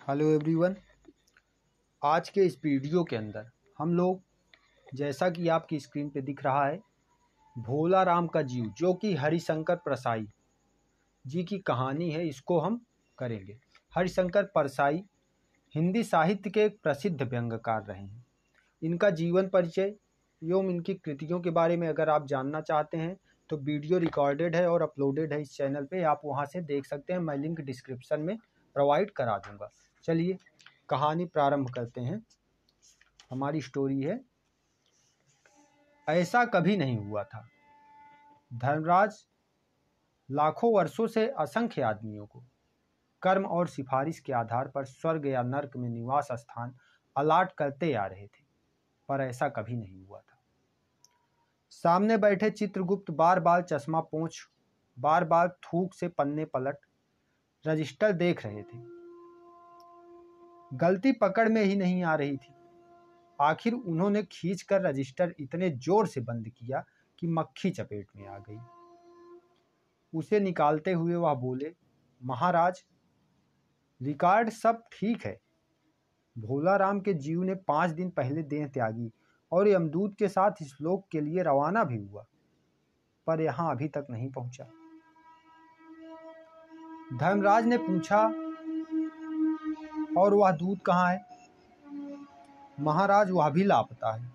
Hello everyone. आज के इस वीडियो के अंदर हम लोग, जैसा कि आपकी स्क्रीन पे दिख रहा है, भोला राम का जीव जो कि हरिशंकर परसाई जी की कहानी है, इसको हम करेंगे। हरिशंकर परसाई हिंदी साहित्य के एक प्रसिद्ध व्यंग्यकार रहे हैं। इनका जीवन परिचय एवं इनकी कृतियों के बारे में अगर आप जानना चाहते हैं तो वीडियो रिकॉर्डेड है और अपलोडेड है इस चैनल पे, आप वहां से देख सकते हैं। मैं लिंक डिस्क्रिप्शन में प्रोवाइड करा दूंगा। चलिए कहानी प्रारंभ करते हैं। हमारी स्टोरी है, ऐसा कभी नहीं हुआ था। धर्मराज लाखों वर्षों से असंख्य आदमियों को कर्म और सिफारिश के आधार पर स्वर्ग या नर्क में निवास स्थान अलाट करते आ रहे थे, पर ऐसा कभी नहीं हुआ था। सामने बैठे चित्रगुप्त बार बार चश्मा पोंछ, बार बार थूक से पन्ने पलट रजिस्टर देख रहे थे। गलती पकड़ में ही नहीं आ रही थी। आखिर उन्होंने खींचकर रजिस्टर इतने जोर से बंद किया कि मक्खी चपेट में आ गई। उसे निकालते हुए वह बोले, महाराज, रिकॉर्ड सब ठीक है। भोला राम के जीव ने 5 दिन पहले देह त्यागी और यमदूत के साथ इस लोक के लिए रवाना भी हुआ, पर यहां अभी तक नहीं पहुंचा। धर्मराज ने पूछा, और वह दूत कहाँ है? महाराज, वह भी लापता है।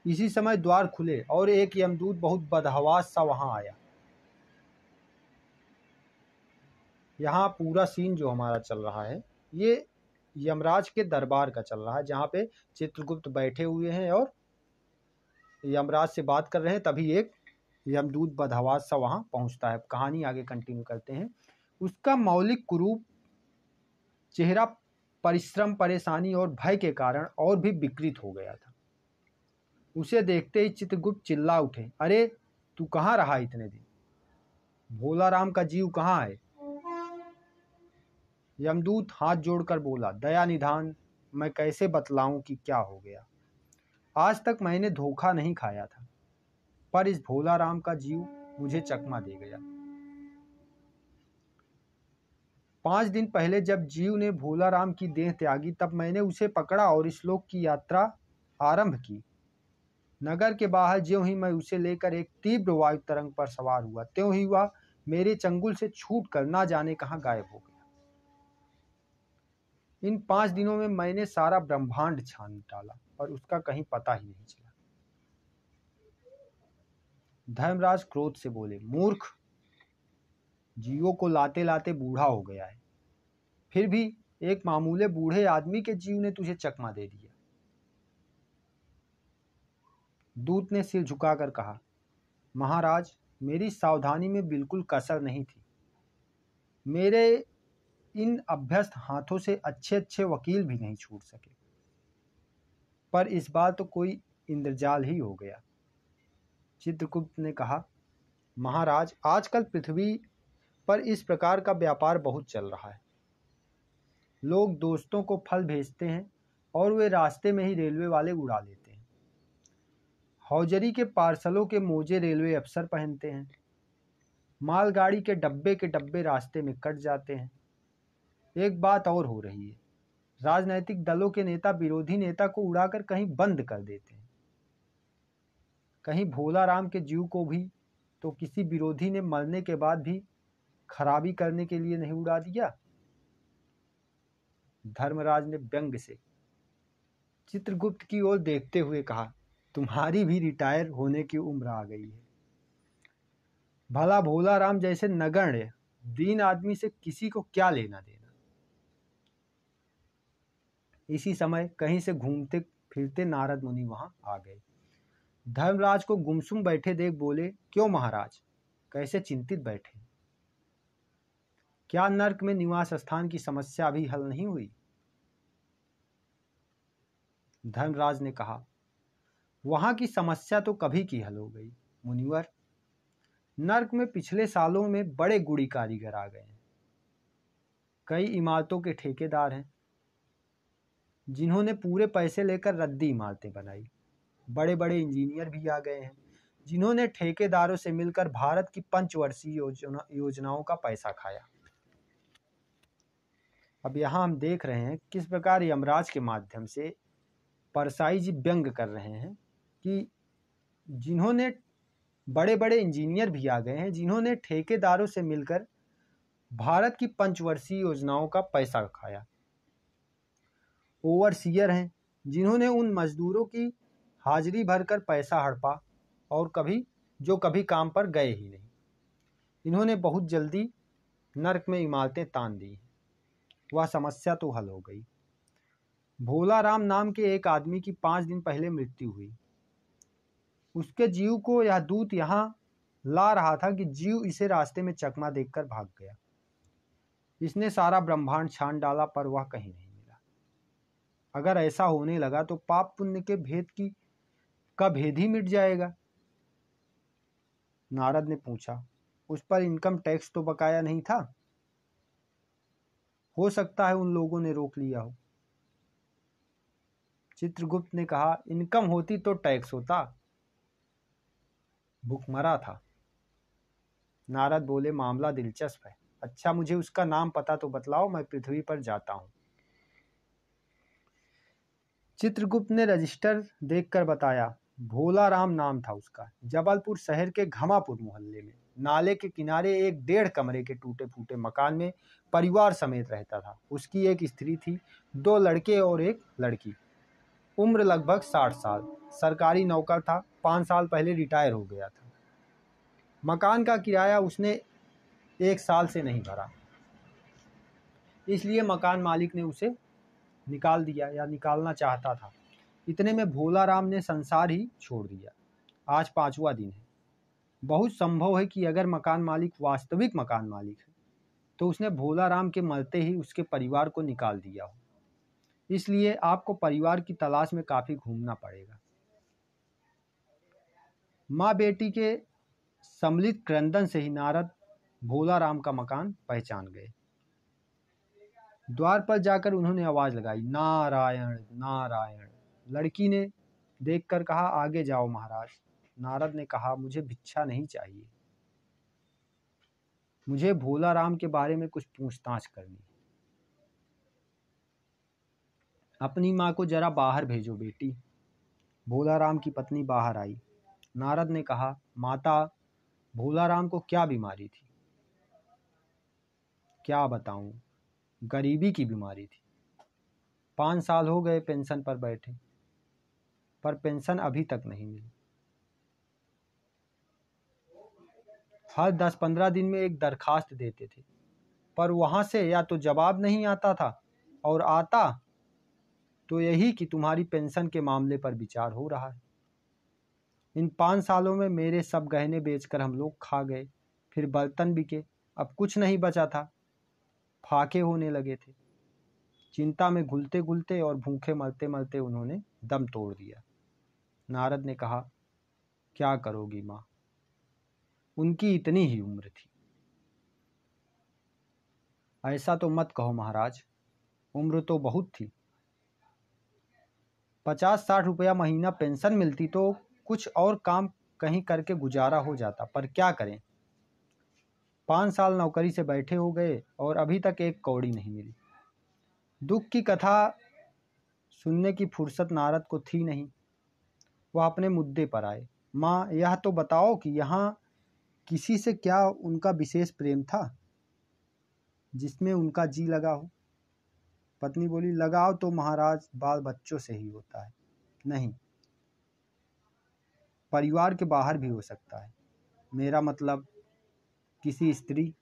इसी समय द्वार खुले और एक यमदूत बहुत बदहवास सा वहां आया। यहाँ पूरा सीन जो हमारा चल रहा है ये यमराज के दरबार का चल रहा है, जहाँ पे चित्रगुप्त बैठे हुए हैं और यमराज से बात कर रहे हैं। तभी एक यमदूत बदहवास सा वहां पहुंचता है। कहानी आगे कंटिन्यू करते हैं। उसका मौलिक कुरूप चेहरा परिश्रम, परेशानी और भय के कारण और भी विकृत हो गया था। उसे देखते ही चित्रगुप्त चिल्ला उठे, अरे तू कहाँ रहा इतने दिन? भोला राम का जीव कहाँ है? यमदूत हाथ जोड़कर बोला, दया निधान, मैं कैसे बतलाऊं कि क्या हो गया। आज तक मैंने धोखा नहीं खाया था, पर इस भोला राम का जीव मुझे चकमा दे गया। 5 दिन पहले जब जीव ने भोला राम की देह त्यागी, तब मैंने उसे पकड़ा और इस लोक की यात्रा आरंभ की। नगर के बाहर ज्यों ही मैं उसे लेकर एक तीव्र वायु तरंग पर सवार हुआ, त्यों ही वह मेरे चंगुल से छूटकर ना जाने कहां गायब हो गया। इन 5 दिनों में मैंने सारा ब्रह्मांड छान डाला, पर उसका कहीं पता ही नहीं चला। धर्मराज क्रोध से बोले, मूर्ख, जीवों को लाते लाते बूढ़ा हो गया है, फिर भी एक मामूले बूढ़े आदमी के जीव ने तुझे चकमा दे दिया। दूत ने सिर झुकाकर कहा, महाराज, मेरी सावधानी में बिल्कुल कसर नहीं थी। मेरे इन अभ्यस्त हाथों से अच्छे अच्छे वकील भी नहीं छूट सके, पर इस बार तो कोई इंद्रजाल ही हो गया। चित्रगुप्त ने कहा, महाराज, आजकल पृथ्वी पर इस प्रकार का व्यापार बहुत चल रहा है। लोग दोस्तों को फल भेजते हैं और वे रास्ते में ही रेलवे वाले उड़ा लेते हैं। हौजरी के पार्सलों के मोजे रेलवे अफसर पहनते हैं। मालगाड़ी के डब्बे रास्ते में कट जाते हैं। एक बात और हो रही है, राजनैतिक दलों के नेता विरोधी नेता को उड़ाकर कहीं बंद कर देते हैं। कहीं भोला राम के जीव को भी तो किसी विरोधी ने मरने के बाद भी खराबी करने के लिए नहीं उड़ा दिया। धर्मराज ने व्यंग से चित्रगुप्त की ओर देखते हुए कहा, तुम्हारी भी रिटायर होने की उम्र आ गई है। भला भोला राम जैसे नगण्य दीन आदमी से किसी को क्या लेना देना। इसी समय कहीं से घूमते फिरते नारद मुनि वहां आ गए। धर्मराज को गुमसुम बैठे देख बोले, क्यों महाराज, कैसे चिंतित बैठे? क्या नर्क में निवास स्थान की समस्या अभी हल नहीं हुई? धर्मराज ने कहा, वहां की समस्या तो कभी की हल हो गई मुनिवर। नर्क में पिछले सालों में बड़े गुड़ी कारीगर आ गए हैं। कई इमारतों के ठेकेदार हैं जिन्होंने पूरे पैसे लेकर रद्दी इमारतें बनाई। बड़े बड़े इंजीनियर भी आ गए हैं जिन्होंने ठेकेदारों से मिलकर भारत की पंचवर्षीय योजनाओं का पैसा खाया। अब यहाँ हम देख रहे हैं किस प्रकार यमराज के माध्यम से परसाई जी व्यंग कर रहे हैं कि जिन्होंने बड़े बड़े इंजीनियर भी आ गए हैं जिन्होंने ठेकेदारों से मिलकर भारत की पंचवर्षीय योजनाओं का पैसा खाया। ओवरसीयर हैं जिन्होंने उन मजदूरों की हाजिरी भरकर पैसा हड़पा और कभी काम पर गए ही नहीं। इन्होंने बहुत जल्दी नर्क में इमारतें तान दी। वह समस्या तो हल हो गई। भोला राम नाम के एक आदमी की 5 दिन पहले मृत्यु हुई। उसके जीव को यह दूत यहाँ ला रहा था कि जीव इसे रास्ते में चकमा देखकर भाग गया। इसने सारा ब्रह्मांड छान डाला पर वह कहीं नहीं मिला। अगर ऐसा होने लगा तो पाप पुण्य के भेद का भेद ही मिट जाएगा। नारद ने पूछा, उस पर इनकम टैक्स तो बकाया नहीं था? हो सकता है उन लोगों ने रोक लिया हो। चित्रगुप्त ने कहा, इनकम होती तो टैक्स होता। भूखमरा था। नारद बोले, मामला दिलचस्प है। अच्छा, मुझे उसका नाम पता तो बतलाओ, मैं पृथ्वी पर जाता हूं। चित्रगुप्त ने रजिस्टर देखकर बताया, भोला राम नाम था उसका। जबलपुर शहर के घमापुर मोहल्ले में नाले के किनारे एक 1.5 कमरे के टूटे फूटे मकान में परिवार समेत रहता था। उसकी एक स्त्री थी, 2 लड़के और एक लड़की। उम्र लगभग 60 साल। सरकारी नौकर था, 5 साल पहले रिटायर हो गया था। मकान का किराया उसने 1 साल से नहीं भरा, इसलिए मकान मालिक ने उसे निकाल दिया या निकालना चाहता था। इतने में भोला राम ने संसार ही छोड़ दिया। आज 5वां दिन है। बहुत संभव है कि अगर मकान मालिक वास्तविक मकान मालिक है तो उसने भोला राम के मरते ही उसके परिवार को निकाल दिया हो। इसलिए आपको परिवार की तलाश में काफी घूमना पड़ेगा। माँ बेटी के सम्मिलित क्रंदन से ही नारद भोला राम का मकान पहचान गए। द्वार पर जाकर उन्होंने आवाज लगाई, नारायण नारायण। लड़की ने देखकर कहा, आगे जाओ महाराज। नारद ने कहा, मुझे भिक्षा नहीं चाहिए, मुझे भोला राम के बारे में कुछ पूछताछ करनी है। अपनी माँ को जरा बाहर भेजो बेटी। भोला राम की पत्नी बाहर आई। नारद ने कहा, माता, भोला राम को क्या बीमारी थी? क्या बताऊं, गरीबी की बीमारी थी। 5 साल हो गए पेंशन पर बैठे, पर पेंशन अभी तक नहीं मिली। हर 10-15 दिन में एक दरखास्त देते थे, पर वहां से या तो जवाब नहीं आता था, और आता तो यही कि तुम्हारी पेंशन के मामले पर विचार हो रहा है। इन 5 सालों में मेरे सब गहने बेचकर हम लोग खा गए, फिर बर्तन बिके, अब कुछ नहीं बचा था। फाके होने लगे थे। चिंता में घुलते घुलते और भूखे मरते मरते उन्होंने दम तोड़ दिया। नारद ने कहा, क्या करोगी माँ, उनकी इतनी ही उम्र थी। ऐसा तो मत कहो महाराज, उम्र तो बहुत थी। 50-60 रुपया महीना पेंशन मिलती तो कुछ और काम कहीं करके गुजारा हो जाता, पर क्या करें। 5 साल नौकरी से बैठे हो गए और अभी तक एक कौड़ी नहीं मिली। दुख की कथा सुनने की फुर्सत नारद को थी नहीं। वह अपने मुद्दे पर आए। माँ, यह तो बताओ कि यहाँ किसी से क्या उनका विशेष प्रेम था जिसमें उनका जी लगा हो? पत्नी बोली, लगाव तो महाराज बाल बच्चों से ही होता है। नहीं, परिवार के बाहर भी हो सकता है। मेरा मतलब किसी स्त्री।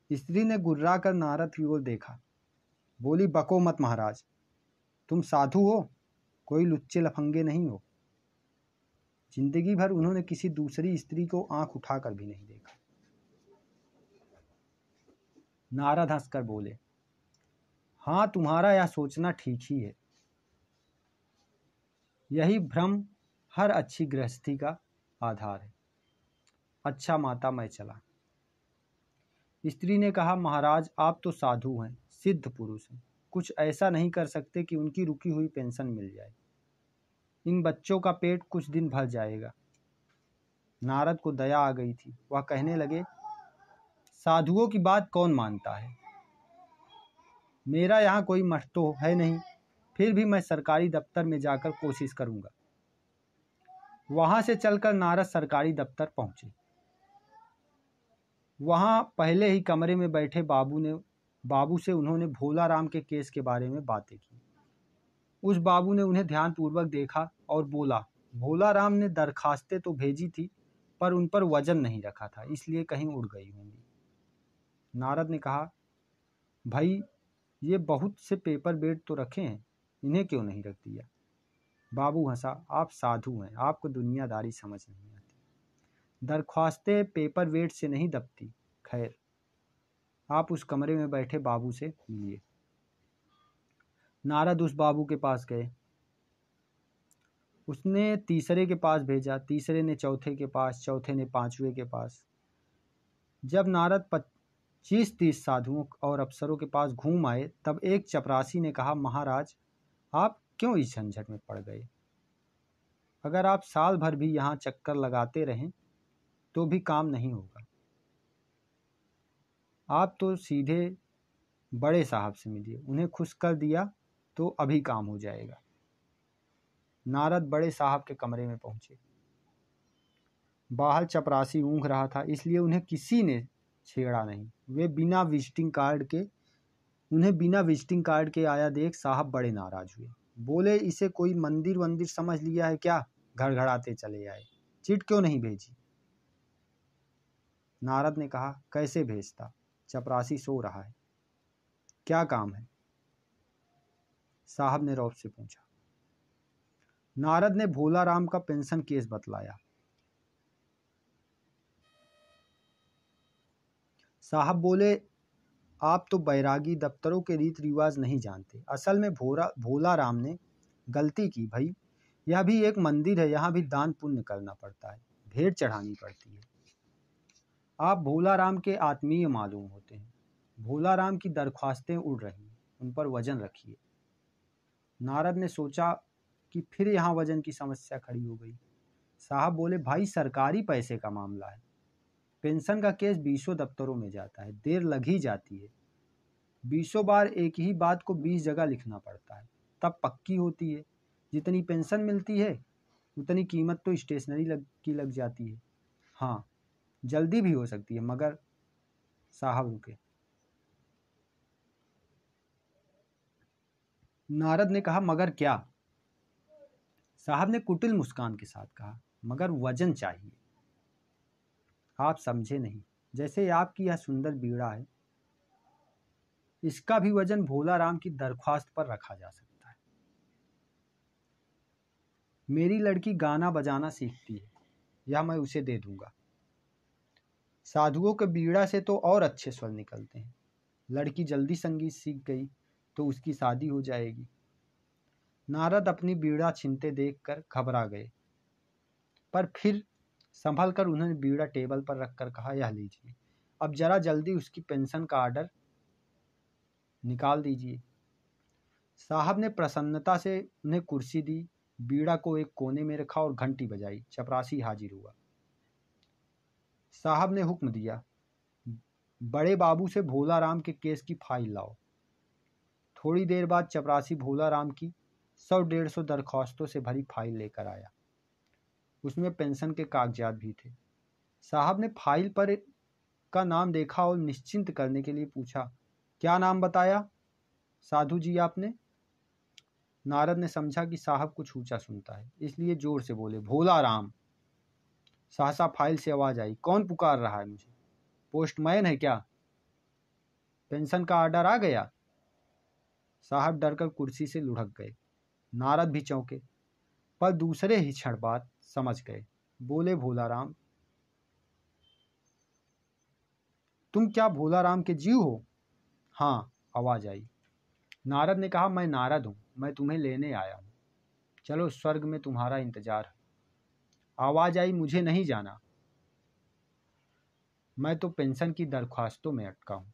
स्त्री ने गुर्रा कर नारद की ओर देखा। बोली, बको मत महाराज, तुम साधु हो, कोई लुच्चे लफंगे नहीं हो। जिंदगी भर उन्होंने किसी दूसरी स्त्री को आंख उठाकर भी नहीं देखा। नारद हंसकर बोले, हाँ, तुम्हारा यह सोचना ठीक ही है। यही भ्रम हर अच्छी गृहस्थी का आधार है। अच्छा माता, मैं चला। स्त्री ने कहा, महाराज, आप तो साधु हैं, सिद्ध पुरुष हैं, कुछ ऐसा नहीं कर सकते कि उनकी रुकी हुई पेंशन मिल जाए। इन बच्चों का पेट कुछ दिन भर जाएगा। नारद को दया आ गई थी। वह कहने लगे, साधुओं की बात कौन मानता है? मेरा यहाँ कोई मठ तो है नहीं, फिर भी मैं सरकारी दफ्तर में जाकर कोशिश करूंगा। वहां से चलकर नारद सरकारी दफ्तर पहुंचे। वहां पहले ही कमरे में बैठे बाबू से उन्होंने भोला राम के केस के बारे में बातें की। उस बाबू ने उन्हें ध्यानपूर्वक देखा और बोला, भोला राम ने दरखास्तें तो भेजी थी, पर उन पर वजन नहीं रखा था, इसलिए कहीं उड़ गई होंगी। नारद ने कहा, भाई ये बहुत से पेपर वेट तो रखे हैं, इन्हें क्यों नहीं रख दिया? बाबू हंसा, आप साधु हैं, आपको दुनियादारी समझ नहीं आती। दरख्वास्तें पेपर वेट से नहीं दबती। खैर, आप उस कमरे में बैठे बाबू से मिलिए। नारद उस बाबू के पास गए। उसने तीसरे के पास भेजा, तीसरे ने चौथे के पास, चौथे ने पांचवें के पास। जब नारद 25-30 साधुओं और अफसरों के पास घूम आए, तब एक चपरासी ने कहा, महाराज आप क्यों इस झंझट में पड़ गए? अगर आप साल भर भी यहाँ चक्कर लगाते रहें तो भी काम नहीं होगा। आप तो सीधे बड़े साहब से मिलिए, उन्हें खुश कर दिया तो अभी काम हो जाएगा। नारद बड़े साहब के कमरे में पहुंचे। बाहर चपरासी ऊँघ रहा था, इसलिए उन्हें किसी ने छेड़ा नहीं। उन्हें बिना विजिटिंग कार्ड के आया देख साहब बड़े नाराज हुए। बोले, इसे कोई मंदिर वंदिर समझ लिया है क्या? घड़घड़ाते चले आए। चिट क्यों नहीं भेजी? नारद ने कहा, कैसे भेजता? चपरासी सो रहा है। क्या काम है? साहब ने रौब से पूछा। नारद ने भोला राम का पेंशन केस बतलाया। साहब बोले, आप तो बैरागी दफ्तरों के रीत रिवाज नहीं जानते। असल में भोला राम ने गलती की भाई। यह भी एक मंदिर है, यहाँ भी दान पुण्य करना पड़ता है, भेंट चढ़ानी पड़ती है। आप भोला राम के आत्मीय मालूम होते हैं। भोला राम की दरख्वास्तें उड़ रही हैं, उन पर वजन रखिए। नारद ने सोचा कि फिर यहाँ वजन की समस्या खड़ी हो गई। साहब बोले, भाई सरकारी पैसे का मामला है, पेंशन का केस 20 दफ्तरों में जाता है, देर लग ही जाती है। 20 बार एक ही बात को 20 जगह लिखना पड़ता है, तब पक्की होती है। जितनी पेंशन मिलती है उतनी कीमत तो स्टेशनरी की लग जाती है। हाँ, जल्दी भी हो सकती है, मगर। साहब रुके। नारद ने कहा, मगर क्या? साहब ने कुटिल मुस्कान के साथ कहा, मगर वजन चाहिए। आप समझे नहीं। जैसे आपकी यह सुंदर बीड़ा है, इसका भी वजन भोला राम की दरख्वास्त पर रखा जा सकता है। मेरी लड़की गाना बजाना सीखती है, यह मैं उसे दे दूंगा। साधुओं के बीड़ा से तो और अच्छे स्वर निकलते हैं। लड़की जल्दी संगीत सीख गई तो उसकी शादी हो जाएगी। नारद अपनी बीड़ा छीनते देखकर घबरा गए, पर फिर संभल कर उन्होंने बीड़ा टेबल पर रखकर कहा, यह लीजिए, अब जरा जल्दी उसकी पेंशन का ऑर्डर निकाल दीजिए। साहब ने प्रसन्नता से उन्हें कुर्सी दी, बीड़ा को एक कोने में रखा और घंटी बजाई। चपरासी हाजिर हुआ। साहब ने हुक्म दिया, बड़े बाबू से भोला राम के केस की फाइल लाओ। थोड़ी देर बाद चपरासी भोला राम की 100-150 दरख्वास्तों से भरी फाइल लेकर आया। उसमें पेंशन के कागजात भी थे। साहब ने फाइल पर का नाम देखा और निश्चिंत करने के लिए पूछा, क्या नाम बताया साधु जी आपने? नारद ने समझा कि साहब कुछ ऊंचा सुनता है, इसलिए जोर से बोले, भोला राम। सहसा फाइल से आवाज आई, कौन पुकार रहा है मुझे? पोस्टमैन है क्या? पेंशन का ऑर्डर आ गया? साहब डरकर कुर्सी से लुढ़क गए। नारद भी चौंके, पर दूसरे ही क्षण बाद समझ गए। बोले, भोला राम, तुम क्या भोला राम के जीव हो? हाँ, आवाज आई। नारद ने कहा, मैं नारद हूं, मैं तुम्हें लेने आया हूं। चलो, स्वर्ग में तुम्हारा इंतजार है। आवाज आई, मुझे नहीं जाना, मैं तो पेंशन की दरख्वास्तों में अटका हूं।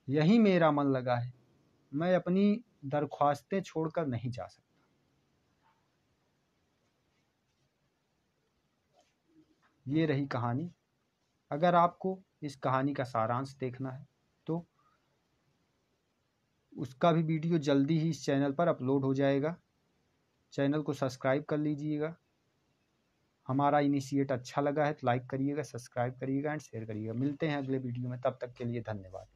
यही मेरा मन लगा है, मैं अपनी दरख्वास्तें छोड़कर नहीं जा सकता। ये रही कहानी। अगर आपको इस कहानी का सारांश देखना है तो उसका भी वीडियो जल्दी ही इस चैनल पर अपलोड हो जाएगा। चैनल को सब्सक्राइब कर लीजिएगा। हमारा इनिशिएट अच्छा लगा है तो लाइक करिएगा, सब्सक्राइब करिएगा एंड शेयर करिएगा। मिलते हैं अगले वीडियो में, तब तक के लिए धन्यवाद।